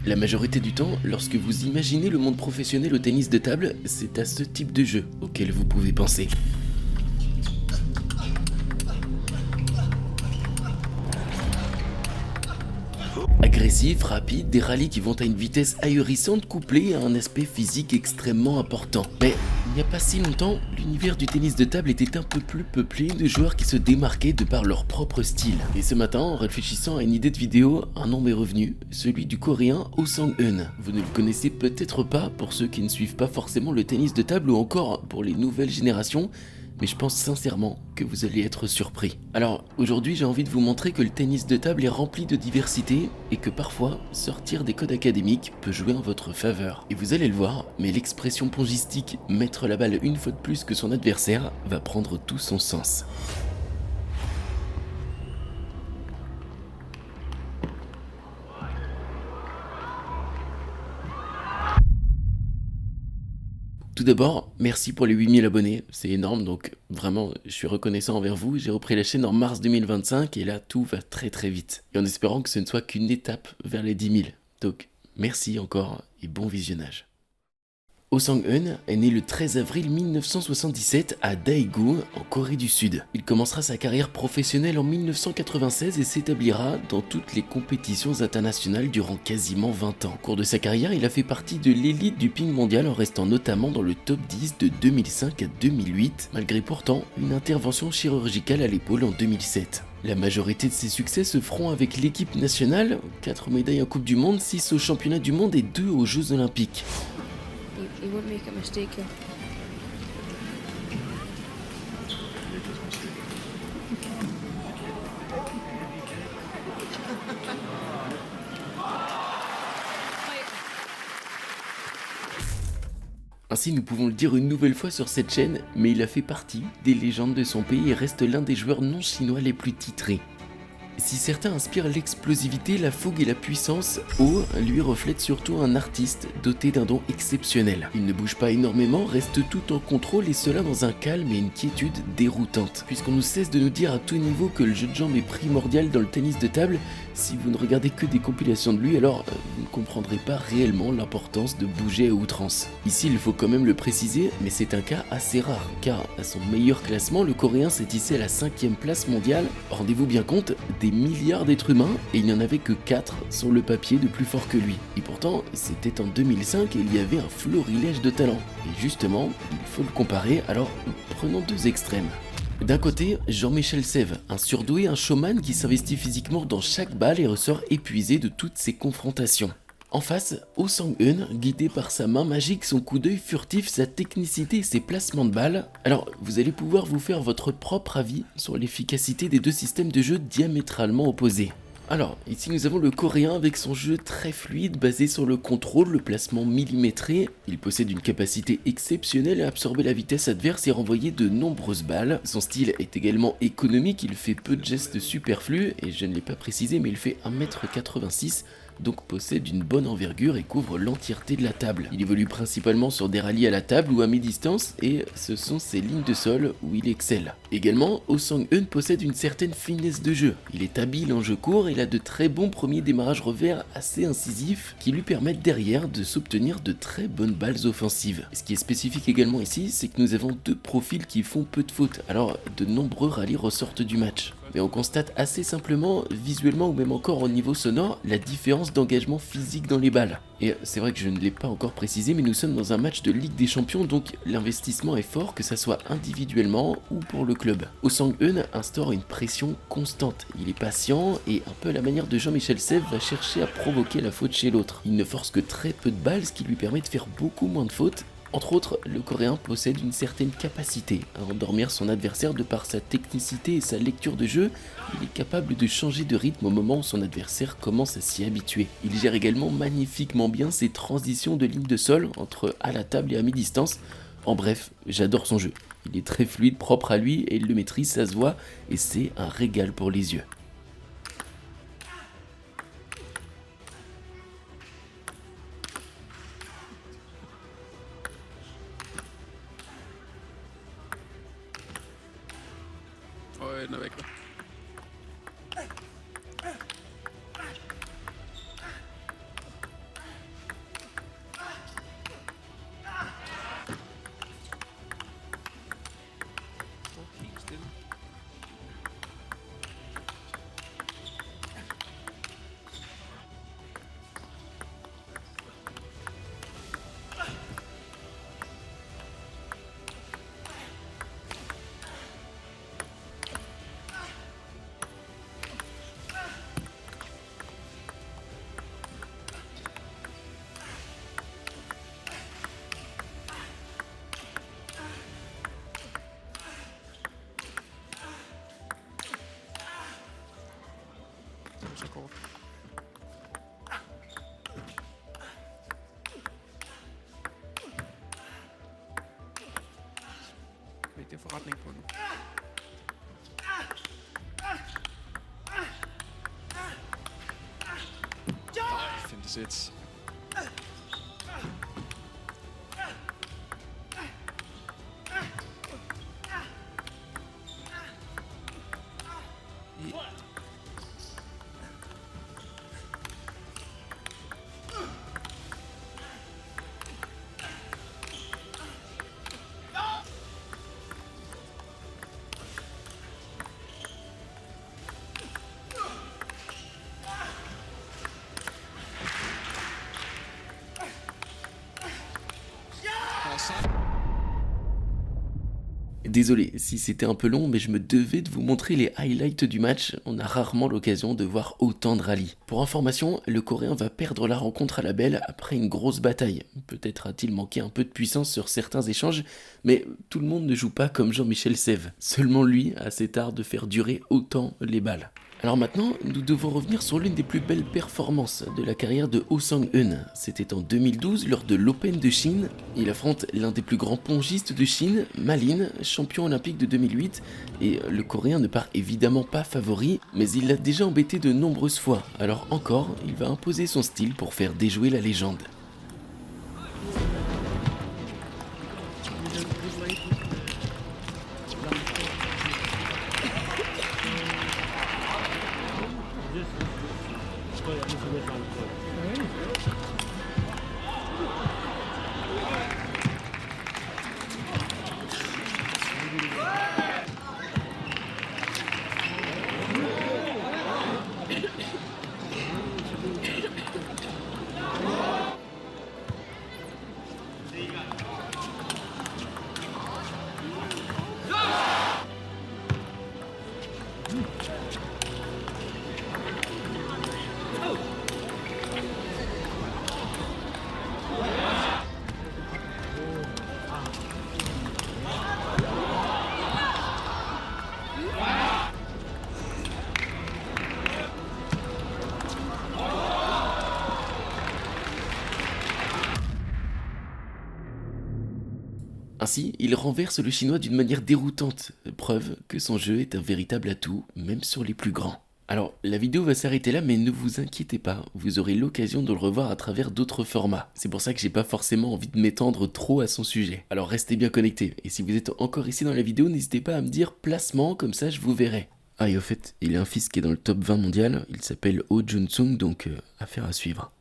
La majorité du temps, lorsque vous imaginez le monde professionnel au tennis de table, c'est à ce type de jeu auquel vous pouvez penser. Agressif, rapide, des rallyes qui vont à une vitesse ahurissante couplée à un aspect physique extrêmement important. Mais il n'y a pas si longtemps, l'univers du tennis de table était un peu plus peuplé de joueurs qui se démarquaient de par leur propre style. Et ce matin, en réfléchissant à une idée de vidéo, un nom m'est revenu, celui du coréen Oh Sang-eun. Vous ne le connaissez peut-être pas pour ceux qui ne suivent pas forcément le tennis de table ou encore pour les nouvelles générations, mais je pense sincèrement que vous allez être surpris. Alors aujourd'hui j'ai envie de vous montrer que le tennis de table est rempli de diversité et que parfois sortir des codes académiques peut jouer en votre faveur. Et vous allez le voir, mais l'expression pongistique mettre la balle une fois de plus que son adversaire va prendre tout son sens. Tout d'abord, merci pour les 8000 abonnés, c'est énorme, donc vraiment, je suis reconnaissant envers vous. J'ai repris la chaîne en mars 2025 et là, tout va très très vite. Et en espérant que ce ne soit qu'une étape vers les 10 000. Donc, merci encore et bon visionnage. Oh Sang-eun est né le 13 avril 1977 à Daegu, en Corée du Sud. Il commencera sa carrière professionnelle en 1996 et s'établira dans toutes les compétitions internationales durant quasiment 20 ans. Au cours de sa carrière, il a fait partie de l'élite du ping mondial en restant notamment dans le top 10 de 2005 à 2008, malgré pourtant une intervention chirurgicale à l'épaule en 2007. La majorité de ses succès se feront avec l'équipe nationale, 4 médailles en Coupe du Monde, 6 aux Championnats du Monde et 2 aux Jeux Olympiques. You wouldn't make a mistake here. Ainsi, nous pouvons le dire une nouvelle fois sur cette chaîne, mais il a fait partie des légendes de son pays et reste l'un des joueurs non chinois les plus titrés. Si certains inspirent l'explosivité, la fougue et la puissance, Oh lui reflète surtout un artiste doté d'un don exceptionnel. Il ne bouge pas énormément, reste tout en contrôle et cela dans un calme et une quiétude déroutante. Puisqu'on nous cesse de nous dire à tout niveau que le jeu de jambes est primordial dans le tennis de table, si vous ne regardez que des compilations de lui, alors vous ne comprendrez pas réellement l'importance de bouger à outrance. Ici, il faut quand même le préciser, mais c'est un cas assez rare, car à son meilleur classement, le Coréen s'est hissé à la 5e place mondiale. Rendez-vous bien compte, des milliards d'êtres humains, et il n'y en avait que 4 sur le papier de plus fort que lui. Et pourtant, c'était en 2005 et il y avait un florilège de talent. Et justement, il faut le comparer, alors prenons deux extrêmes. D'un côté, Jean-Michel Sèvres, un surdoué, un showman qui s'investit physiquement dans chaque balle et ressort épuisé de toutes ses confrontations. En face, Oh Sang-eun, guidé par sa main magique, son coup d'œil furtif, sa technicité et ses placements de balles. Alors, vous allez pouvoir vous faire votre propre avis sur l'efficacité des deux systèmes de jeu diamétralement opposés. Alors, ici nous avons le coréen avec son jeu très fluide basé sur le contrôle, le placement millimétré. Il possède une capacité exceptionnelle à absorber la vitesse adverse et renvoyer de nombreuses balles. Son style est également économique, il fait peu de gestes superflus, et je ne l'ai pas précisé mais il fait 1m86, donc possède une bonne envergure et couvre l'entièreté de la table. Il évolue principalement sur des rallyes à la table ou à mi-distance et ce sont ses lignes de sol où il excelle. Également, Oh Sang-eun possède une certaine finesse de jeu. Il est habile en jeu court et il a de très bons premiers démarrages revers assez incisifs qui lui permettent derrière de s'obtenir de très bonnes balles offensives. Ce qui est spécifique également ici, c'est que nous avons deux profils qui font peu de fautes, alors de nombreux rallyes ressortent du match. Mais on constate assez simplement, visuellement ou même encore au niveau sonore, la différence d'engagement physique dans les balles. Et c'est vrai que je ne l'ai pas encore précisé, mais nous sommes dans un match de Ligue des Champions, donc l'investissement est fort, que ça soit individuellement ou pour le club. Oh Sang-eun instaure une pression constante. Il est patient et un peu à la manière de Jean-Michel Sèvres va chercher à provoquer la faute chez l'autre. Il ne force que très peu de balles, ce qui lui permet de faire beaucoup moins de fautes. Entre autres, le coréen possède une certaine capacité à endormir son adversaire de par sa technicité et sa lecture de jeu. Il est capable de changer de rythme au moment où son adversaire commence à s'y habituer. Il gère également magnifiquement bien ses transitions de ligne de sol entre à la table et à mi-distance. En bref, j'adore son jeu. Il est très fluide, propre à lui et il le maîtrise, ça se voit et c'est un régal pour les yeux. Ouais, avec là. forretning på nu. Femte sæt. Désolé si c'était un peu long, mais je me devais de vous montrer les highlights du match, on a rarement l'occasion de voir autant de rallyes. Pour information, le Coréen va perdre la rencontre à la belle après une grosse bataille. Peut-être a-t-il manqué un peu de puissance sur certains échanges, mais tout le monde ne joue pas comme Jean-Michel Sèvres. Seulement lui a cet art de faire durer autant les balles. Alors maintenant, nous devons revenir sur l'une des plus belles performances de la carrière de Oh Sang-eun. C'était en 2012 lors de l'Open de Chine. Il affronte l'un des plus grands pongistes de Chine, Ma Lin, champion olympique de 2008. Et le Coréen ne part évidemment pas favori, mais il l'a déjà embêté de nombreuses fois. Alors encore, il va imposer son style pour faire déjouer la légende. Ainsi, il renverse le chinois d'une manière déroutante, preuve que son jeu est un véritable atout, même sur les plus grands. Alors, la vidéo va s'arrêter là, mais ne vous inquiétez pas, vous aurez l'occasion de le revoir à travers d'autres formats. C'est pour ça que j'ai pas forcément envie de m'étendre trop à son sujet. Alors restez bien connectés, et si vous êtes encore ici dans la vidéo, n'hésitez pas à me dire placement, comme ça je vous verrai. Ah et au fait, il a un fils qui est dans le top 20 mondial, il s'appelle Oh Jun-sung, donc affaire à suivre.